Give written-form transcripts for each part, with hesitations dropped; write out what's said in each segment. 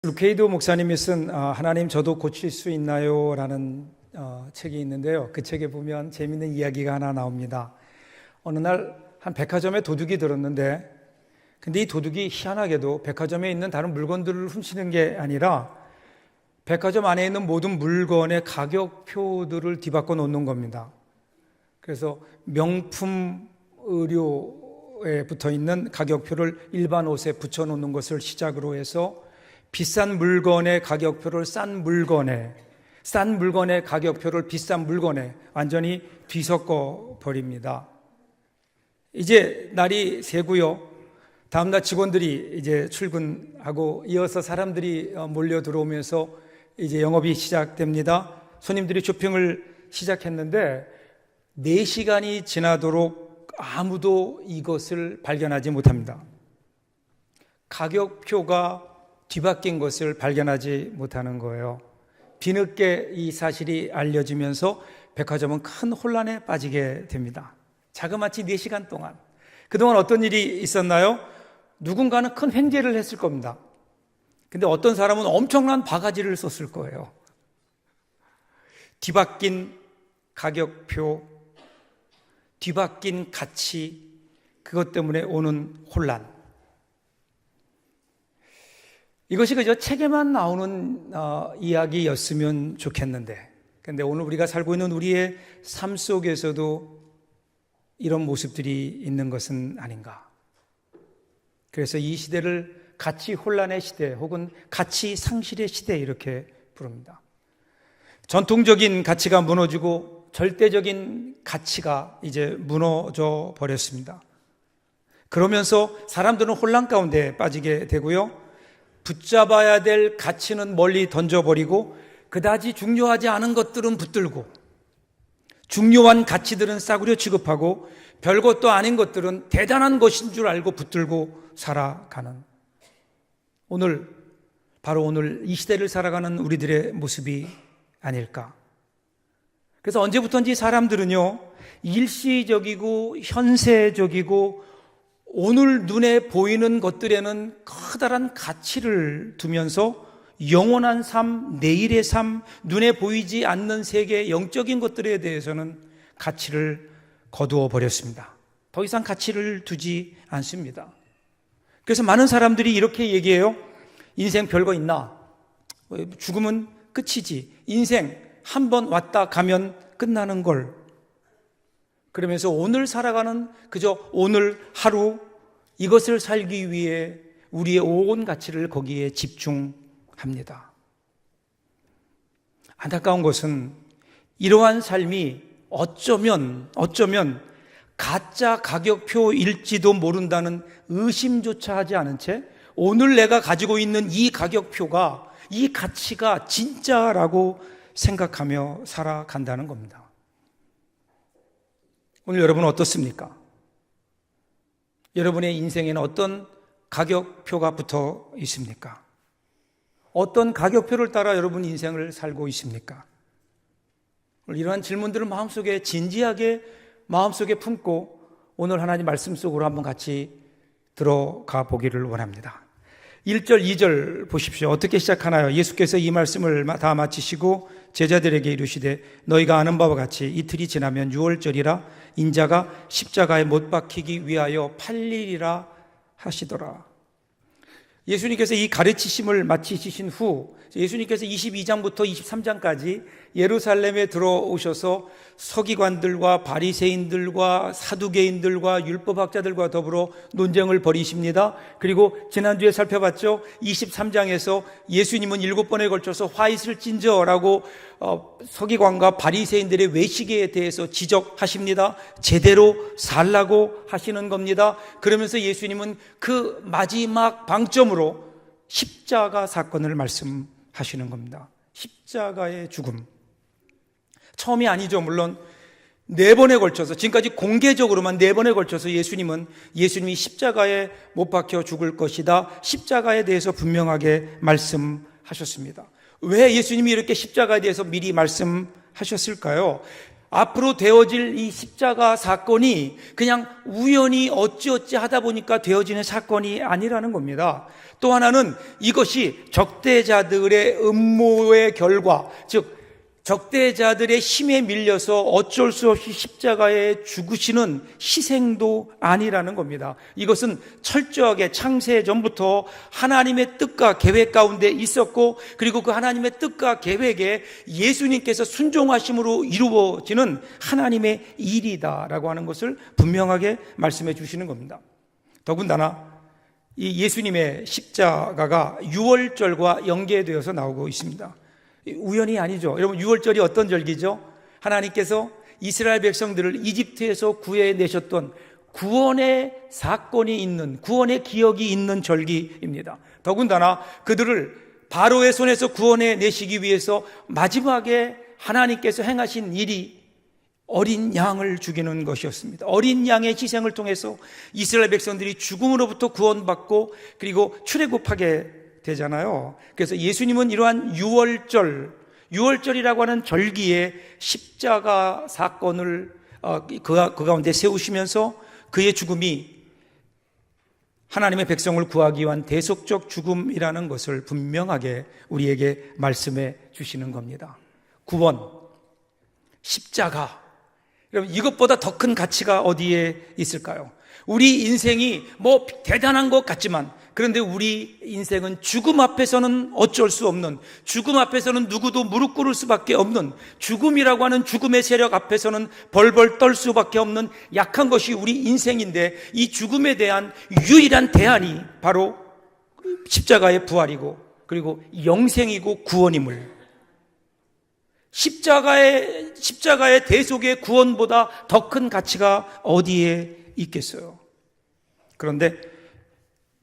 루케이도 목사님이 쓴 하나님 저도 고칠 수 있나요? 라는 책이 있는데요. 그 책에 보면 재미있는 이야기가 하나 나옵니다. 어느 날 한 백화점에 도둑이 들었는데, 근데 이 도둑이 희한하게도 백화점에 있는 다른 물건들을 훔치는 게 아니라 백화점 안에 있는 모든 물건의 가격표들을 뒤바꿔 놓는 겁니다. 그래서 명품 의료에 붙어 있는 가격표를 일반 옷에 붙여 놓는 것을 시작으로 해서 비싼 물건의 가격표를 싼 물건의 가격표를 비싼 물건에 완전히 뒤섞어 버립니다. 이제 날이 새고요. 다음날 직원들이 이제 출근하고 이어서 사람들이 몰려 들어오면서 이제 영업이 시작됩니다. 손님들이 쇼핑을 시작했는데 4시간이 지나도록 아무도 이것을 발견하지 못합니다. 가격표가 뒤바뀐 것을 발견하지 못하는 거예요. 뒤늦게 이 사실이 알려지면서 백화점은 큰 혼란에 빠지게 됩니다. 자그마치 4시간 동안. 그동안 어떤 일이 있었나요? 누군가는 큰 횡재를 했을 겁니다. 근데 어떤 사람은 엄청난 바가지를 썼을 거예요. 뒤바뀐 가격표, 뒤바뀐 가치, 그것 때문에 오는 혼란. 이것이 그저 책에만 나오는 이야기였으면 좋겠는데, 근데 오늘 우리가 살고 있는 우리의 삶 속에서도 이런 모습들이 있는 것은 아닌가. 그래서 이 시대를 가치 혼란의 시대 혹은 가치 상실의 시대 이렇게 부릅니다. 전통적인 가치가 무너지고 절대적인 가치가 이제 무너져 버렸습니다. 그러면서 사람들은 혼란 가운데 빠지게 되고요. 붙잡아야 될 가치는 멀리 던져버리고 그다지 중요하지 않은 것들은 붙들고 중요한 가치들은 싸구려 취급하고 별것도 아닌 것들은 대단한 것인 줄 알고 붙들고 살아가는, 바로 오늘 이 시대를 살아가는 우리들의 모습이 아닐까. 그래서 언제부턴지 사람들은요, 일시적이고 현세적이고 오늘 눈에 보이는 것들에는 커다란 가치를 두면서 영원한 삶, 내일의 삶, 눈에 보이지 않는 세계, 영적인 것들에 대해서는 가치를 거두어 버렸습니다. 더 이상 가치를 두지 않습니다. 그래서 많은 사람들이 이렇게 얘기해요. 인생 별거 있나? 죽으면 끝이지. 인생 한 번 왔다 가면 끝나는 걸. 그러면서 오늘 살아가는 그저 오늘 하루, 이것을 살기 위해 우리의 온 가치를 거기에 집중합니다. 안타까운 것은 이러한 삶이 어쩌면 가짜 가격표일지도 모른다는 의심조차 하지 않은 채 오늘 내가 가지고 있는 이 가격표가, 이 가치가 진짜라고 생각하며 살아간다는 겁니다. 오늘 여러분은 어떻습니까? 여러분의 인생에는 어떤 가격표가 붙어 있습니까? 어떤 가격표를 따라 여러분 인생을 살고 있습니까? 이러한 질문들을 마음속에 진지하게 마음속에 품고 오늘 하나님 말씀 속으로 한번 같이 들어가 보기를 원합니다. 1절, 2절 보십시오. 어떻게 시작하나요? 예수께서 이 말씀을 다 마치시고 제자들에게 이르시되 너희가 아는 바와 같이 이틀이 지나면 유월절이라 인자가 십자가에 못 박히기 위하여 팔리리라 하시더라. 예수님께서 이 가르치심을 마치신 후 예수님께서 22장부터 23장까지 예루살렘에 들어오셔서 서기관들과 바리새인들과 사두개인들과 율법학자들과 더불어 논쟁을 벌이십니다. 그리고 지난주에 살펴봤죠. 23장에서 예수님은 7번에 걸쳐서 화이슬 찐저라고 서기관과 바리새인들의 외식에 대해서 지적하십니다. 제대로 살라고 하시는 겁니다. 그러면서 예수님은 그 마지막 방점으로 십자가 사건을 말씀하시는 겁니다. 십자가의 죽음. 처음이 아니죠. 물론 4번에 걸쳐서, 지금까지 공개적으로만 4번에 걸쳐서 예수님이 십자가에 못 박혀 죽을 것이다, 십자가에 대해서 분명하게 말씀하셨습니다. 왜 예수님이 이렇게 십자가에 대해서 미리 말씀하셨을까요? 앞으로 되어질 이 십자가 사건이 그냥 우연히 어찌어찌 하다 보니까 되어지는 사건이 아니라는 겁니다. 또 하나는 이것이 적대자들의 음모의 결과, 즉 적대자들의 힘에 밀려서 어쩔 수 없이 십자가에 죽으시는 희생도 아니라는 겁니다. 이것은 철저하게 창세 전부터 하나님의 뜻과 계획 가운데 있었고, 그리고 그 하나님의 뜻과 계획에 예수님께서 순종하심으로 이루어지는 하나님의 일이다라고 하는 것을 분명하게 말씀해 주시는 겁니다. 더군다나 이 예수님의 십자가가 유월절과 연계되어서 나오고 있습니다. 우연이 아니죠. 여러분, 유월절이 어떤 절기죠? 하나님께서 이스라엘 백성들을 이집트에서 구해내셨던 구원의 사건이 있는, 구원의 기억이 있는 절기입니다. 더군다나 그들을 바로의 손에서 구원해내시기 위해서 마지막에 하나님께서 행하신 일이 어린 양을 죽이는 것이었습니다. 어린 양의 희생을 통해서 이스라엘 백성들이 죽음으로부터 구원받고 그리고 출애굽하게 되잖아요. 그래서 예수님은 이러한 유월절이라고 하는 절기에 십자가 사건을 그 가운데 세우시면서 그의 죽음이 하나님의 백성을 구하기 위한 대속적 죽음이라는 것을 분명하게 우리에게 말씀해 주시는 겁니다. 구원, 십자가, 여러분, 이것보다 더 큰 가치가 어디에 있을까요? 우리 인생이 뭐 대단한 것 같지만, 그런데 우리 인생은 죽음 앞에서는 어쩔 수 없는, 죽음 앞에서는 누구도 무릎 꿇을 수밖에 없는, 죽음이라고 하는 죽음의 세력 앞에서는 벌벌 떨 수밖에 없는 약한 것이 우리 인생인데, 이 죽음에 대한 유일한 대안이 바로 십자가의 부활이고, 그리고 영생이고 구원임을, 십자가의 대속의 구원보다 더 큰 가치가 어디에 있겠어요? 그런데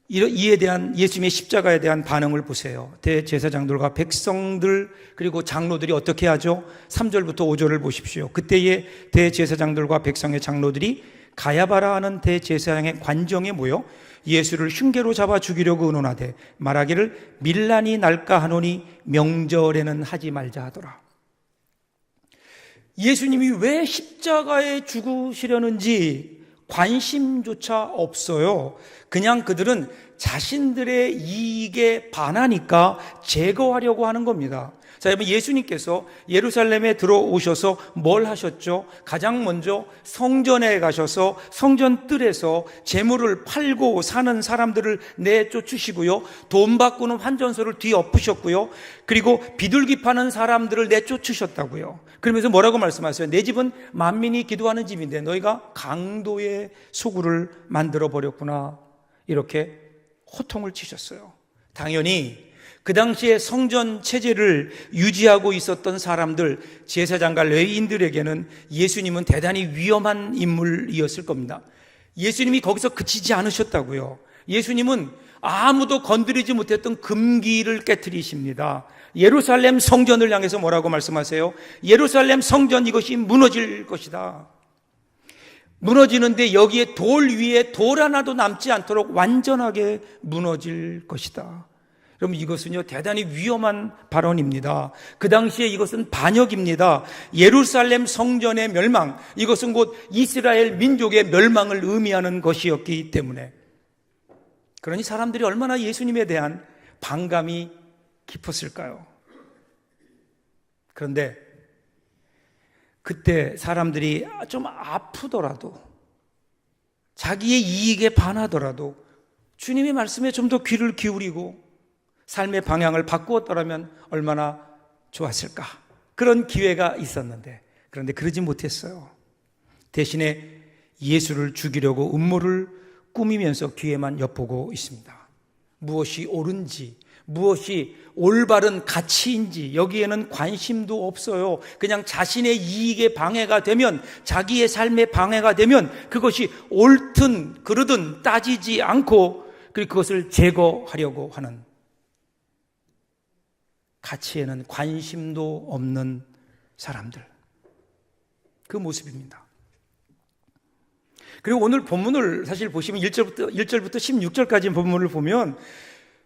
이에 대한 예수님의 십자가에 대한 반응을 보세요. 대제사장들과 백성들 그리고 장로들이 어떻게 하죠? 3절부터 5절을 보십시오. 그때에 대제사장들과 백성의 장로들이 가야바라 하는 대제사장의 관정에 모여 예수를 흉계로 잡아 죽이려고 의논하되 말하기를 밀란이 날까 하노니 명절에는 하지 말자 하더라. 예수님이 왜 십자가에 죽으시려는지 관심조차 없어요. 그냥 그들은 자신들의 이익에 반하니까 제거하려고 하는 겁니다. 자, 여러분, 예수님께서 예루살렘에 들어오셔서 뭘 하셨죠? 가장 먼저 성전에 가셔서 성전 뜰에서 재물을 팔고 사는 사람들을 내쫓으시고요, 돈 바꾸는 환전소를 뒤엎으셨고요, 그리고 비둘기 파는 사람들을 내쫓으셨다고요. 그러면서 뭐라고 말씀하세요? 내 집은 만민이 기도하는 집인데 너희가 강도의 소굴을 만들어 버렸구나, 이렇게 호통을 치셨어요. 당연히 그 당시에 성전 체제를 유지하고 있었던 사람들, 제사장과 레위인들에게는 예수님은 대단히 위험한 인물이었을 겁니다. 예수님이 거기서 그치지 않으셨다고요. 예수님은 아무도 건드리지 못했던 금기를 깨트리십니다. 예루살렘 성전을 향해서 뭐라고 말씀하세요? 예루살렘 성전, 이것이 무너질 것이다. 무너지는데 여기에 돌 위에 돌 하나도 남지 않도록 완전하게 무너질 것이다. 여러분, 이것은요 대단히 위험한 발언입니다. 그 당시에 이것은 반역입니다. 예루살렘 성전의 멸망, 이것은 곧 이스라엘 민족의 멸망을 의미하는 것이었기 때문에, 그러니 사람들이 얼마나 예수님에 대한 반감이 깊었을까요? 그런데 그때 사람들이 좀 아프더라도, 자기의 이익에 반하더라도 주님의 말씀에 좀 더 귀를 기울이고 삶의 방향을 바꾸었더라면 얼마나 좋았을까. 그런 기회가 있었는데, 그런데 그러지 못했어요. 대신에 예수를 죽이려고 음모를 꾸미면서 뒤에만 엿보고 있습니다. 무엇이 옳은지, 무엇이 올바른 가치인지 여기에는 관심도 없어요. 그냥 자신의 이익에 방해가 되면, 자기의 삶에 방해가 되면 그것이 옳든 그르든 따지지 않고, 그리고 그것을 제거하려고 하는, 가치에는 관심도 없는 사람들, 그 모습입니다. 그리고 오늘 본문을 사실 보시면 1절부터 16절까지 본문을 보면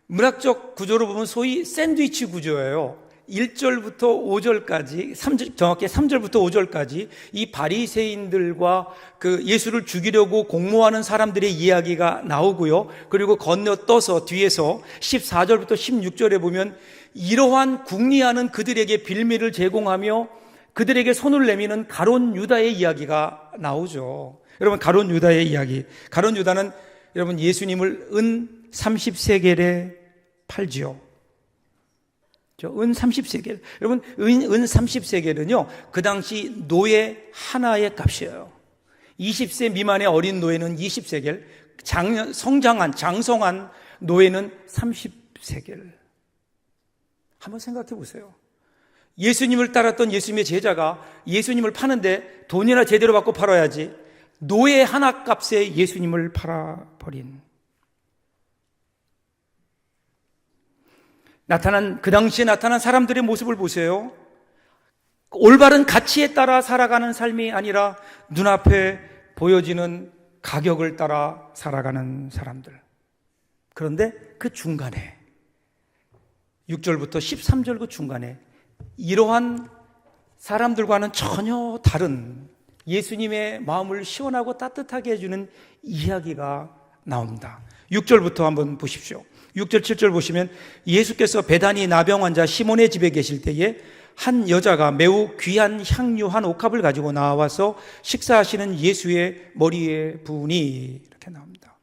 문학적 구조로 보면 소위 샌드위치 구조예요. 1절부터 5절까지, 정확히 3절부터 5절까지 이 바리새인들과 그 예수를 죽이려고 공모하는 사람들의 이야기가 나오고요. 그리고 건너떠서 뒤에서 14절부터 16절에 보면 이러한 궁리하는 그들에게 빌미를 제공하며 그들에게 손을 내미는 가룟 유다의 이야기가 나오죠. 여러분, 가룟 유다의 이야기. 가룟 유다는 여러분 예수님을 은 30세겔에 팔지요. 은 30세겔. 여러분, 은 30세겔은요, 그 당시 노예 하나의 값이에요. 20세 미만의 어린 노예는 20세겔, 장성한 노예는 30세겔. 한번 생각해 보세요. 예수님을 따랐던 예수님의 제자가 예수님을 파는데 돈이나 제대로 받고 팔아야지 노예 하나 값에 예수님을 팔아버린, 그 당시에 나타난 사람들의 모습을 보세요. 올바른 가치에 따라 살아가는 삶이 아니라 눈앞에 보여지는 가격을 따라 살아가는 사람들. 그런데 그 중간에 6절부터 13절 그 중간에 이러한 사람들과는 전혀 다른 예수님의 마음을 시원하고 따뜻하게 해주는 이야기가 나옵니다. 6절부터 한번 보십시오. 6절 7절 보시면 예수께서 베다니 나병 환자 시몬의 집에 계실 때에 한 여자가 매우 귀한 향유 한 옥합을 가지고 나와서 식사하시는 예수의 머리에 부으니, 이렇게 나옵니다.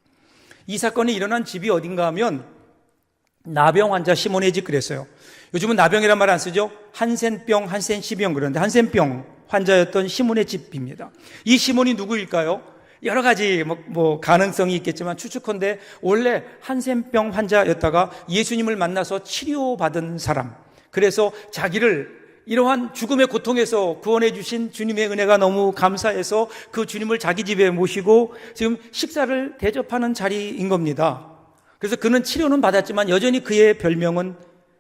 이 사건이 일어난 집이 어딘가 하면 나병 환자 시몬의 집 그랬어요. 요즘은 나병이란 말 안 쓰죠. 한센병, 한센시병 그러는데 한센병 환자였던 시몬의 집입니다. 이 시몬이 누구일까요? 여러 가지 가능성이 있겠지만 추측컨대 원래 한센병 환자였다가 예수님을 만나서 치료받은 사람, 그래서 자기를 이러한 죽음의 고통에서 구원해 주신 주님의 은혜가 너무 감사해서 그 주님을 자기 집에 모시고 지금 식사를 대접하는 자리인 겁니다. 그래서 그는 치료는 받았지만 여전히 그의 별명은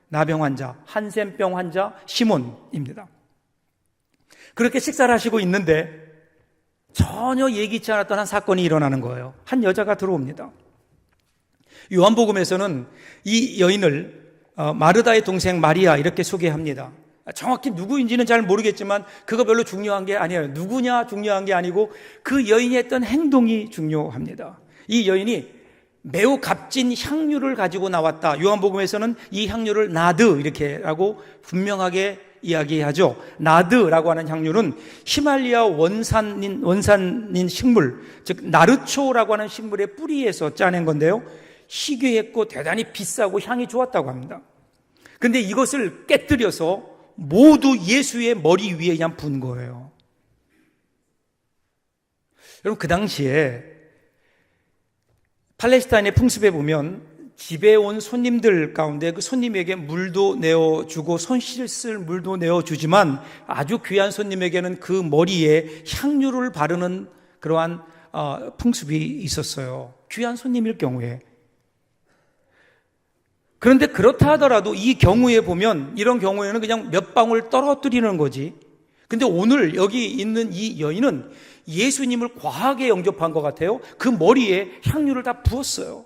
나병 환자, 한센병 환자 시몬입니다. 그렇게 식사를 하시고 있는데 전혀 예기치 않았던 한 사건이 일어나는 거예요. 한 여자가 들어옵니다. 요한복음에서는 이 여인을 마르다의 동생 마리아 이렇게 소개합니다. 정확히 누구인지는 잘 모르겠지만 그거 별로 중요한 게 아니에요. 누구냐 중요한 게 아니고 그 여인이 했던 행동이 중요합니다. 이 여인이 매우 값진 향유를 가지고 나왔다. 요한복음에서는 이 향유를 나드 이렇게 하고 분명하게 이야기하죠. 나드라고 하는 향유는 히말리아 원산인 식물, 즉 나르초라고 하는 식물의 뿌리에서 짜낸 건데요, 희귀했고 대단히 비싸고 향이 좋았다고 합니다. 근데 이것을 깨뜨려서 모두 예수의 머리 위에 그냥 분 거예요. 여러분, 그 당시에 팔레스타인의 풍습에 보면 집에 온 손님들 가운데 그 손님에게 물도 내어주고 손 씻을 물도 내어주지만 아주 귀한 손님에게는 그 머리에 향유를 바르는 그러한 풍습이 있었어요. 귀한 손님일 경우에. 그런데 그렇다 하더라도 이 경우에 보면 이런 경우에는 그냥 몇 방울 떨어뜨리는 거지. 근데 오늘 여기 있는 이 여인은 예수님을 과하게 영접한 것 같아요. 그 머리에 향유를 다 부었어요.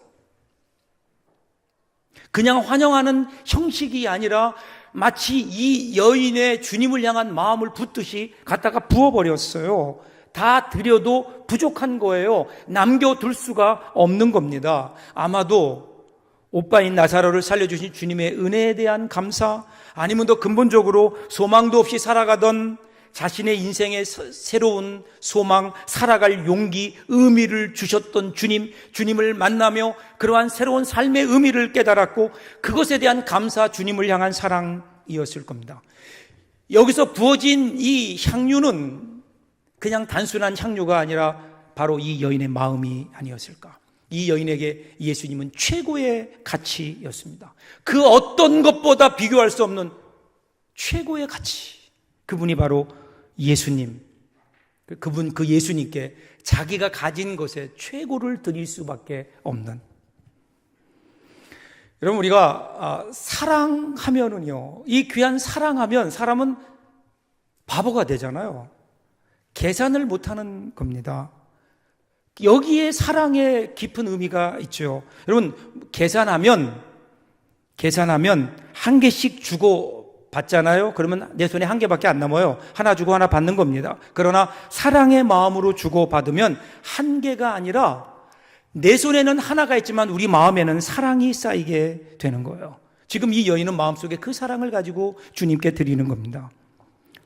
그냥 환영하는 형식이 아니라 마치 이 여인의 주님을 향한 마음을 붓듯이 갖다가 부어버렸어요. 다 드려도 부족한 거예요. 남겨둘 수가 없는 겁니다. 아마도 오빠인 나사로를 살려주신 주님의 은혜에 대한 감사, 아니면 더 근본적으로 소망도 없이 살아가던 자신의 인생의 새로운 소망, 살아갈 용기, 의미를 주셨던 주님을 만나며 그러한 새로운 삶의 의미를 깨달았고 그것에 대한 감사, 주님을 향한 사랑이었을 겁니다. 여기서 부어진 이 향유는 그냥 단순한 향유가 아니라 바로 이 여인의 마음이 아니었을까. 이 여인에게 예수님은 최고의 가치였습니다. 그 어떤 것보다 비교할 수 없는 최고의 가치. 그분이 바로 예수님. 그 예수님께 자기가 가진 것에 최고를 드릴 수밖에 없는. 여러분, 우리가 사랑하면은요, 이 귀한 사랑하면 사람은 바보가 되잖아요. 계산을 못하는 겁니다. 여기에 사랑의 깊은 의미가 있죠. 여러분, 계산하면 한 개씩 주고 받잖아요. 그러면 내 손에 한 개밖에 안 남아요. 하나 주고 하나 받는 겁니다. 그러나 사랑의 마음으로 주고 받으면 한 개가 아니라 내 손에는 하나가 있지만 우리 마음에는 사랑이 쌓이게 되는 거예요. 지금 이 여인은 마음속에 그 사랑을 가지고 주님께 드리는 겁니다.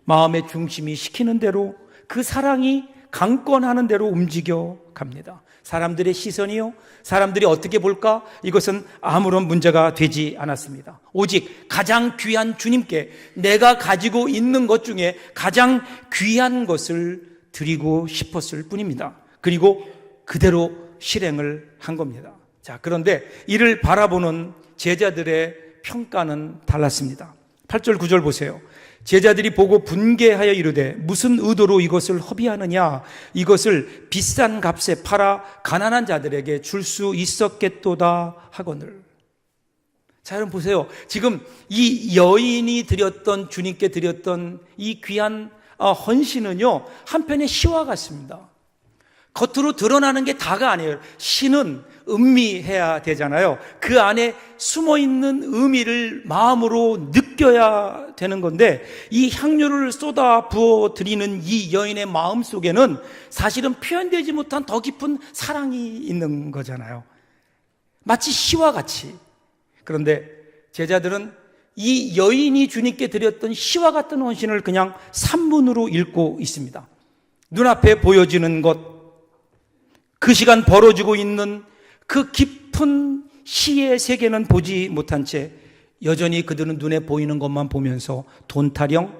마음의 중심이 시키는 대로 그 사랑이 강권하는 대로 움직여 갑니다. 사람들의 시선이요, 사람들이 어떻게 볼까? 이것은 아무런 문제가 되지 않았습니다. 오직 가장 귀한 주님께 내가 가지고 있는 것 중에 가장 귀한 것을 드리고 싶었을 뿐입니다. 그리고 그대로 실행을 한 겁니다. 자, 그런데 이를 바라보는 제자들의 평가는 달랐습니다. 8절 9절 보세요. 제자들이 보고 분개하여 이르되 무슨 의도로 이것을 허비하느냐? 이것을 비싼 값에 팔아 가난한 자들에게 줄 수 있었겠도다 하거늘. 자, 여러분 보세요. 지금 이 여인이 드렸던, 주님께 드렸던 이 귀한 헌신은요, 한편의 시와 같습니다. 겉으로 드러나는 게 다가 아니에요. 신은 음미해야 되잖아요. 그 안에 숨어있는 의미를 마음으로 느껴야 되는 건데, 이 향유를 쏟아 부어 드리는 이 여인의 마음 속에는 사실은 표현되지 못한 더 깊은 사랑이 있는 거잖아요. 마치 시와 같이. 그런데 제자들은 이 여인이 주님께 드렸던 시와 같은 헌신을 그냥 산문으로 읽고 있습니다. 눈앞에 보여지는 것, 그 시간 벌어지고 있는 그 깊은 시의 세계는 보지 못한 채 여전히 그들은 눈에 보이는 것만 보면서 돈 타령,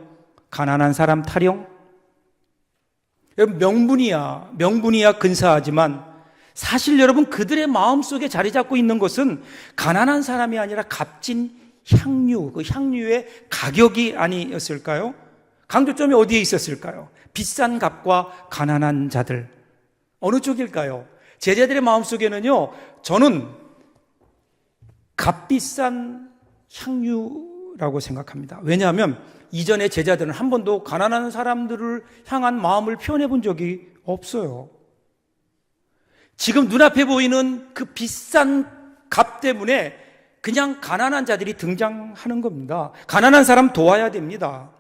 가난한 사람 타령. 여러분, 명분이야 근사하지만 사실 여러분, 그들의 마음속에 자리 잡고 있는 것은 가난한 사람이 아니라 값진 향유, 그 향유의 가격이 아니었을까요? 강조점이 어디에 있었을까요? 비싼 값과 가난한 자들, 어느 쪽일까요? 제자들의 마음속에는요, 저는 값비싼 향유라고 생각합니다. 왜냐하면 이전에 제자들은 한 번도 가난한 사람들을 향한 마음을 표현해 본 적이 없어요. 지금 눈앞에 보이는 그 비싼 값 때문에 그냥 가난한 자들이 등장하는 겁니다. 가난한 사람 도와야 됩니다.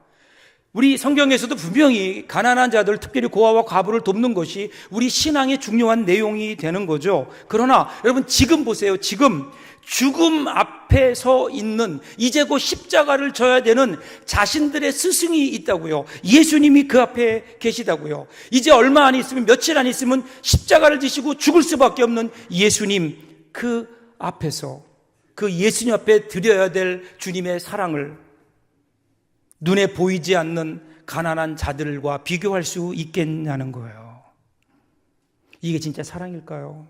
우리 성경에서도 분명히 가난한 자들, 특별히 고아와 과부를 돕는 것이 우리 신앙의 중요한 내용이 되는 거죠. 그러나 여러분, 지금 보세요. 지금 죽음 앞에 서 있는, 이제 곧 십자가를 져야 되는 자신들의 스승이 있다고요. 예수님이 그 앞에 계시다고요. 이제 얼마 안 있으면, 며칠 안 있으면 십자가를 지시고 죽을 수밖에 없는 예수님, 그 앞에서, 그 예수님 앞에 드려야 될 주님의 사랑을 눈에 보이지 않는 가난한 자들과 비교할 수 있겠냐는 거예요. 이게 진짜 사랑일까요?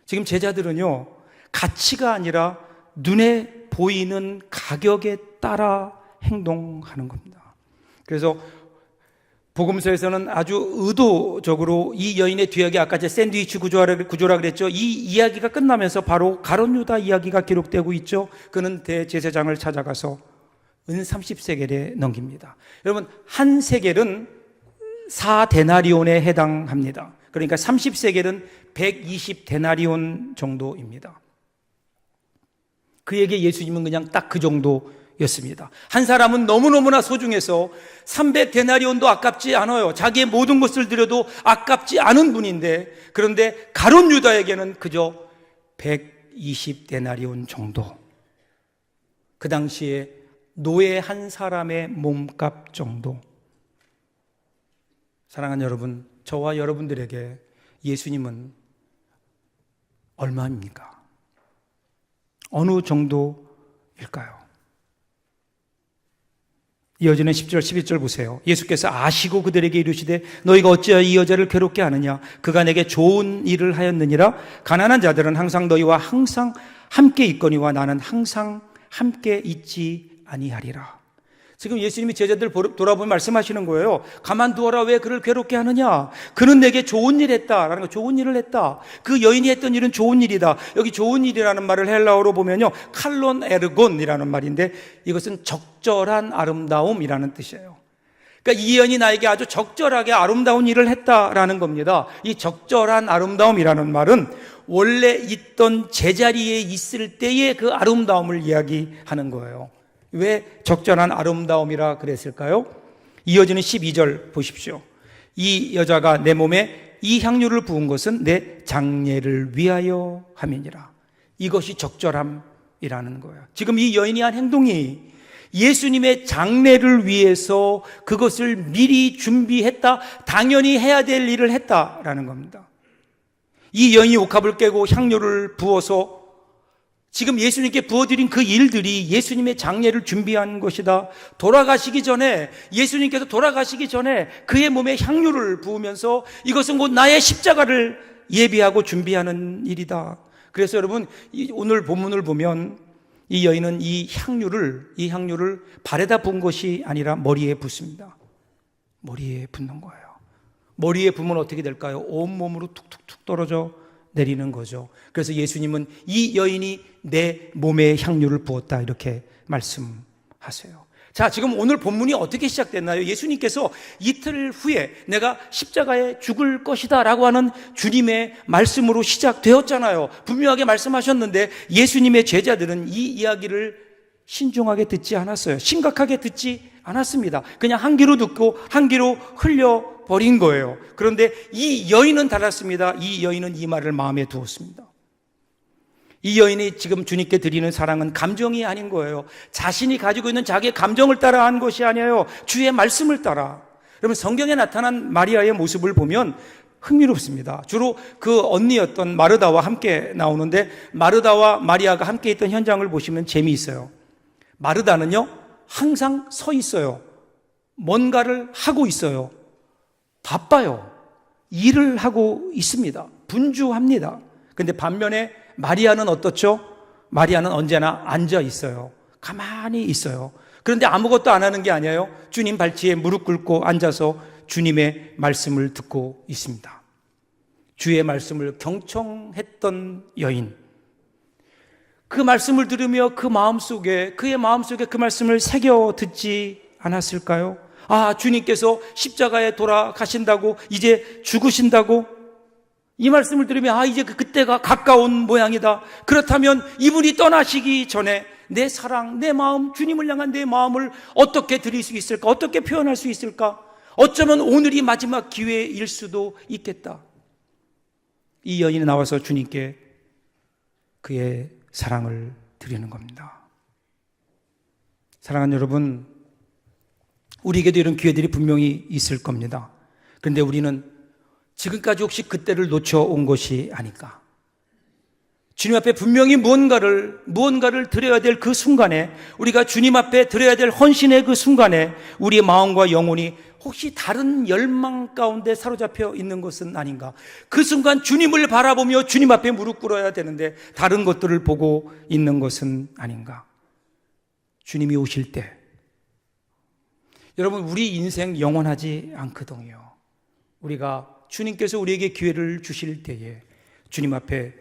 지금 제자들은요, 가치가 아니라 눈에 보이는 가격에 따라 행동하는 겁니다. 그래서 복음서에서는 아주 의도적으로 이 여인의 뒤에게, 아까 제 샌드위치 구조라 그랬죠. 이 이야기가 끝나면서 바로 가룟 유다 이야기가 기록되고 있죠. 그는 대제사장을 찾아가서 은 30세겔에 넘깁니다. 여러분, 한 세겔은 4데나리온에 해당합니다. 그러니까 30세겔은 120데나리온 정도입니다. 그에게 예수님은 그냥 딱 그 정도였습니다. 한 사람은 너무너무나 소중해서 300데나리온도 아깝지 않아요. 자기의 모든 것을 드려도 아깝지 않은 분인데, 그런데 가룟 유다에게는 그저 120데나리온 정도. 그 당시에 노예 한 사람의 몸값 정도. 사랑하는 여러분, 저와 여러분들에게 예수님은 얼마입니까? 어느 정도일까요? 이어지는 10절 11절 보세요. 예수께서 아시고 그들에게 이르시되 너희가 어찌하여 이 여자를 괴롭게 하느냐? 그가 내게 좋은 일을 하였느니라. 가난한 자들은 항상 너희와 항상 함께 있거니와 나는 항상 함께 있지 아니하리라. 지금 예수님이 제자들 돌아보며 말씀하시는 거예요. 가만두어라, 왜 그를 괴롭게 하느냐? 그는 내게 좋은 일 했다라는 거. 좋은 일을 했다. 그 여인이 했던 일은 좋은 일이다. 여기 좋은 일이라는 말을 헬라어로 보면요, 칼론 에르곤이라는 말인데, 이것은 적절한 아름다움이라는 뜻이에요. 그러니까 이 여인이 나에게 아주 적절하게 아름다운 일을 했다라는 겁니다. 이 적절한 아름다움이라는 말은 원래 있던 제자리에 있을 때의 그 아름다움을 이야기하는 거예요. 왜 적절한 아름다움이라 그랬을까요? 이어지는 12절 보십시오. 이 여자가 내 몸에 이 향유를 부은 것은 내 장례를 위하여 함이니라. 이것이 적절함이라는 거예요. 지금 이 여인이 한 행동이 예수님의 장례를 위해서 그것을 미리 준비했다, 당연히 해야 될 일을 했다라는 겁니다. 이 여인이 옥합을 깨고 향료를 부어서 지금 예수님께 부어드린 그 일들이 예수님의 장례를 준비한 것이다. 예수님께서 돌아가시기 전에 그의 몸에 향유를 부으면서 이것은 곧 나의 십자가를 예비하고 준비하는 일이다. 그래서 여러분, 오늘 본문을 보면 이 여인은 이 향유를 발에다 부은 것이 아니라 머리에 붓습니다. 머리에 붓는 거예요. 머리에 부으면 어떻게 될까요? 온몸으로 툭툭툭 떨어져 내리는 거죠. 그래서 예수님은 이 여인이 내 몸에 향유를 부었다 이렇게 말씀하세요. 자, 지금 오늘 본문이 어떻게 시작됐나요? 예수님께서 이틀 후에 내가 십자가에 죽을 것이다 라고 하는 주님의 말씀으로 시작되었잖아요. 분명하게 말씀하셨는데 예수님의 제자들은 이 이야기를 신중하게 듣지 않았어요. 심각하게 듣지 않았습니다. 그냥 한 귀로 듣고 한 귀로 흘려버린 거예요. 그런데 이 여인은 달랐습니다. 이 여인은 이 말을 마음에 두었습니다. 이 여인이 지금 주님께 드리는 사랑은 감정이 아닌 거예요. 자신이 가지고 있는 자기의 감정을 따라 한 것이 아니에요. 주의 말씀을 따라. 여러분, 성경에 나타난 마리아의 모습을 보면 흥미롭습니다. 주로 그 언니였던 마르다와 함께 나오는데 마르다와 마리아가 함께 있던 현장을 보시면 재미있어요. 마르다는요, 항상 서 있어요. 뭔가를 하고 있어요. 바빠요. 일을 하고 있습니다. 분주합니다. 근데 반면에 마리아는 어떻죠? 마리아는 언제나 앉아 있어요. 가만히 있어요. 그런데 아무것도 안 하는 게 아니에요. 주님 발치에 무릎 꿇고 앉아서 주님의 말씀을 듣고 있습니다. 주의 말씀을 경청했던 여인. 그 말씀을 들으며 그의 마음속에 그 말씀을 새겨 듣지 않았을까요? 아, 주님께서 십자가에 돌아가신다고, 이제 죽으신다고, 이 말씀을 들으면 이제 그때가 가까운 모양이다. 그렇다면 이분이 떠나시기 전에 내 사랑, 내 마음, 주님을 향한 내 마음을 어떻게 드릴 수 있을까? 어떻게 표현할 수 있을까? 어쩌면 오늘이 마지막 기회일 수도 있겠다. 이 여인이 나와서 주님께 그의 사랑을 드리는 겁니다. 사랑하는 여러분, 우리에게도 이런 기회들이 분명히 있을 겁니다. 그런데 우리는 지금까지 혹시 그때를 놓쳐온 것이 아닐까? 주님 앞에 분명히 무언가를 드려야 될 그 순간에, 우리가 주님 앞에 드려야 될 헌신의 그 순간에 우리의 마음과 영혼이 혹시 다른 열망 가운데 사로잡혀 있는 것은 아닌가? 그 순간 주님을 바라보며 주님 앞에 무릎 꿇어야 되는데 다른 것들을 보고 있는 것은 아닌가? 주님이 오실 때, 여러분, 우리 인생 영원하지 않거든요. 우리가 주님께서 우리에게 기회를 주실 때에 주님 앞에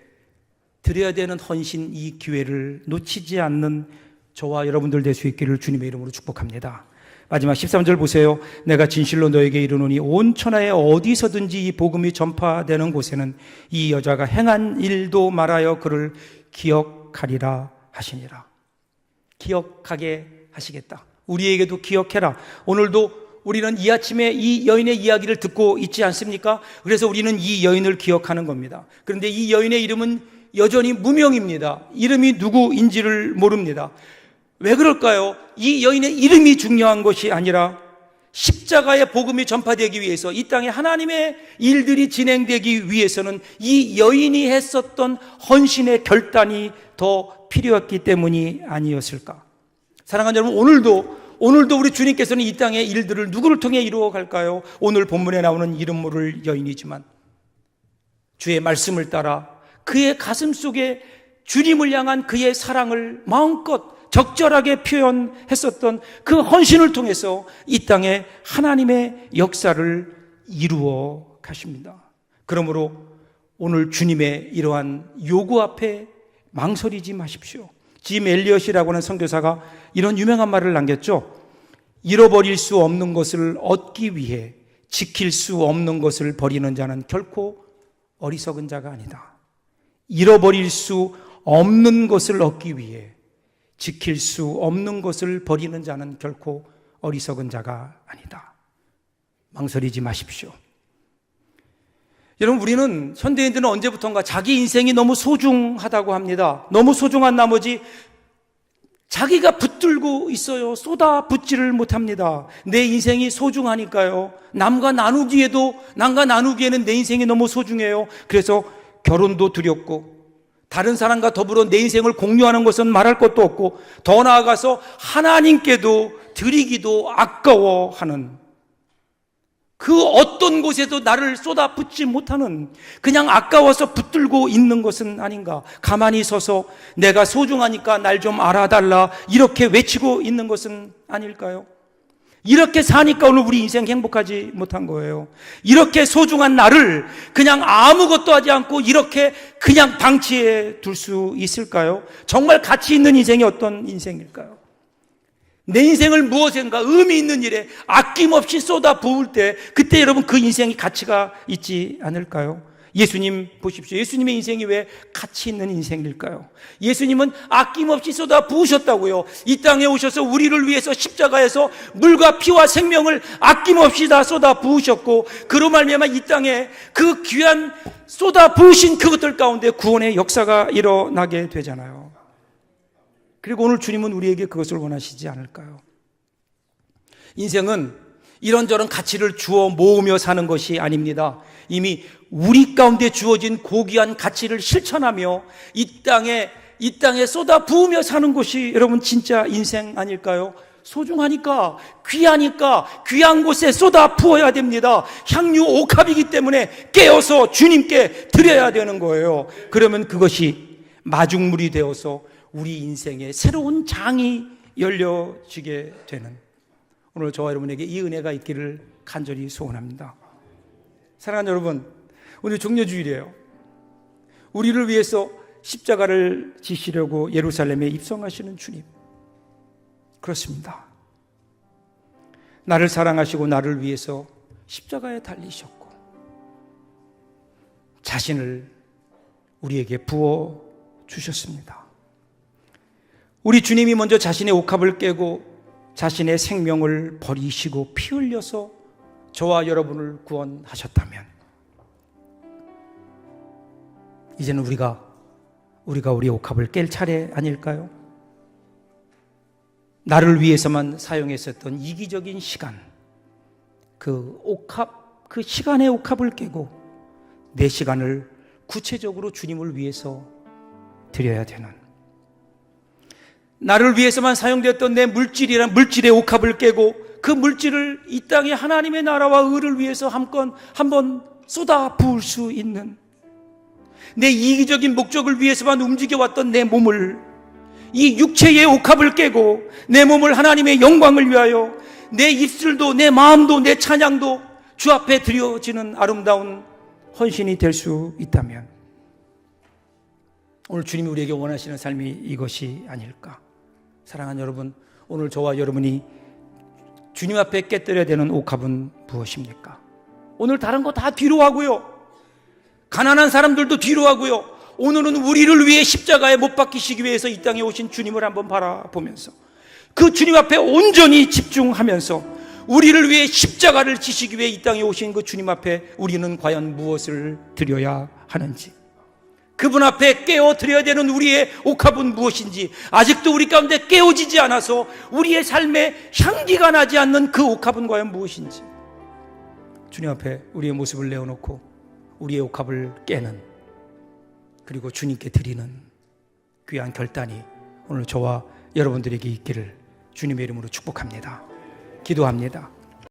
드려야 되는 헌신, 이 기회를 놓치지 않는 저와 여러분들 될 수 있기를 주님의 이름으로 축복합니다. 마지막 13절 보세요. 내가 진실로 너에게 이르노니 온 천하에 어디서든지 이 복음이 전파되는 곳에는 이 여자가 행한 일도 말하여 그를 기억하리라 하시니라. 기억하게 하시겠다. 우리에게도 기억해라. 오늘도 우리는 이 아침에 이 여인의 이야기를 듣고 있지 않습니까? 그래서 우리는 이 여인을 기억하는 겁니다. 그런데 이 여인의 이름은 여전히 무명입니다. 이름이 누구인지를 모릅니다. 왜 그럴까요? 이 여인의 이름이 중요한 것이 아니라 십자가의 복음이 전파되기 위해서, 이 땅에 하나님의 일들이 진행되기 위해서는 이 여인이 했었던 헌신의 결단이 더 필요했기 때문이 아니었을까? 사랑하는 여러분, 오늘도 우리 주님께서는 이 땅의 일들을 누구를 통해 이루어 갈까요? 오늘 본문에 나오는 이름 모를 여인이지만 주의 말씀을 따라 그의 가슴 속에 주님을 향한 그의 사랑을 마음껏 적절하게 표현했었던 그 헌신을 통해서 이 땅에 하나님의 역사를 이루어 가십니다. 그러므로 오늘 주님의 이러한 요구 앞에 망설이지 마십시오. 짐 엘리엇이라고 하는 선교사가 이런 유명한 말을 남겼죠. 잃어버릴 수 없는 것을 얻기 위해 지킬 수 없는 것을 버리는 자는 결코 어리석은 자가 아니다. 잃어버릴 수 없는 것을 얻기 위해 지킬 수 없는 것을 버리는 자는 결코 어리석은 자가 아니다. 망설이지 마십시오. 여러분, 우리는 현대인들은 언제부턴가 자기 인생이 너무 소중하다고 합니다. 너무 소중한 나머지 자기가 붙들고 있어요. 쏟아붓지를 못합니다. 내 인생이 소중하니까요. 남과 나누기에는 내 인생이 너무 소중해요. 그래서 결혼도 두렵고, 다른 사람과 더불어 내 인생을 공유하는 것은 말할 것도 없고, 더 나아가서 하나님께도 드리기도 아까워하는, 그 어떤 곳에도 나를 쏟아붓지 못하는, 그냥 아까워서 붙들고 있는 것은 아닌가. 가만히 서서 내가 소중하니까 날 좀 알아달라 이렇게 외치고 있는 것은 아닐까요? 이렇게 사니까 오늘 우리 인생 행복하지 못한 거예요. 이렇게 소중한 나를 그냥 아무것도 하지 않고 이렇게 그냥 방치해 둘 수 있을까요? 정말 가치 있는 인생이 어떤 인생일까요? 내 인생을 무엇인가 의미 있는 일에 아낌없이 쏟아 부을 때, 그때 여러분 그 인생이 가치가 있지 않을까요? 예수님 보십시오. 예수님의 인생이 왜 가치 있는 인생일까요? 예수님은 아낌없이 쏟아 부으셨다고요. 이 땅에 오셔서 우리를 위해서 십자가에서 물과 피와 생명을 아낌없이 다 쏟아 부으셨고, 그로 말미암아 이 땅에 그 귀한 쏟아 부으신 그것들 가운데 구원의 역사가 일어나게 되잖아요. 그리고 오늘 주님은 우리에게 그것을 원하시지 않을까요? 인생은 이런저런 가치를 주워 모으며 사는 것이 아닙니다. 이미 우리 가운데 주어진 고귀한 가치를 실천하며 이 땅에 쏟아 부으며 사는 것이 여러분 진짜 인생 아닐까요? 소중하니까, 귀하니까 귀한 곳에 쏟아 부어야 됩니다. 향유 옥합이기 때문에 깨어서 주님께 드려야 되는 거예요. 그러면 그것이 마중물이 되어서 우리 인생에 새로운 장이 열려지게 되는, 오늘 저와 여러분에게 이 은혜가 있기를 간절히 소원합니다. 사랑하는 여러분, 오늘 종려주일이에요. 우리를 위해서 십자가를 지시려고 예루살렘에 입성하시는 주님, 그렇습니다. 나를 사랑하시고 나를 위해서 십자가에 달리셨고 자신을 우리에게 부어주셨습니다. 우리 주님이 먼저 자신의 옥합을 깨고 자신의 생명을 버리시고 피 흘려서 저와 여러분을 구원하셨다면, 이제는 우리가 우리 옥합을 깰 차례 아닐까요? 나를 위해서만 사용했었던 이기적인 시간, 그 시간의 옥합을 깨고 내 시간을 구체적으로 주님을 위해서 드려야 되는, 나를 위해서만 사용되었던 내 물질의 옥합을 깨고 그 물질을 이 땅에 하나님의 나라와 의를 위해서 한번 쏟아 부을 수 있는, 내 이기적인 목적을 위해서만 움직여왔던 내 몸을, 이 육체의 옥합을 깨고 내 몸을 하나님의 영광을 위하여, 내 입술도 내 마음도 내 찬양도 주 앞에 드려지는 아름다운 헌신이 될 수 있다면, 오늘 주님이 우리에게 원하시는 삶이 이것이 아닐까. 사랑하는 여러분, 오늘 저와 여러분이 주님 앞에 깨뜨려야 되는 옥합은 무엇입니까? 오늘 다른 거 다 뒤로 하고요, 가난한 사람들도 뒤로 하고요, 오늘은 우리를 위해 십자가에 못 박히시기 위해서 이 땅에 오신 주님을 한번 바라보면서 그 주님 앞에 온전히 집중하면서 우리를 위해 십자가를 지시기 위해 이 땅에 오신 그 주님 앞에 우리는 과연 무엇을 드려야 하는지, 그분 앞에 깨어드려야 되는 우리의 옥합은 무엇인지, 아직도 우리 가운데 깨어지지 않아서 우리의 삶에 향기가 나지 않는 그 옥합은 과연 무엇인지, 주님 앞에 우리의 모습을 내어놓고 우리의 옥합을 깨는, 그리고 주님께 드리는 귀한 결단이 오늘 저와 여러분들에게 있기를 주님의 이름으로 축복합니다. 기도합니다.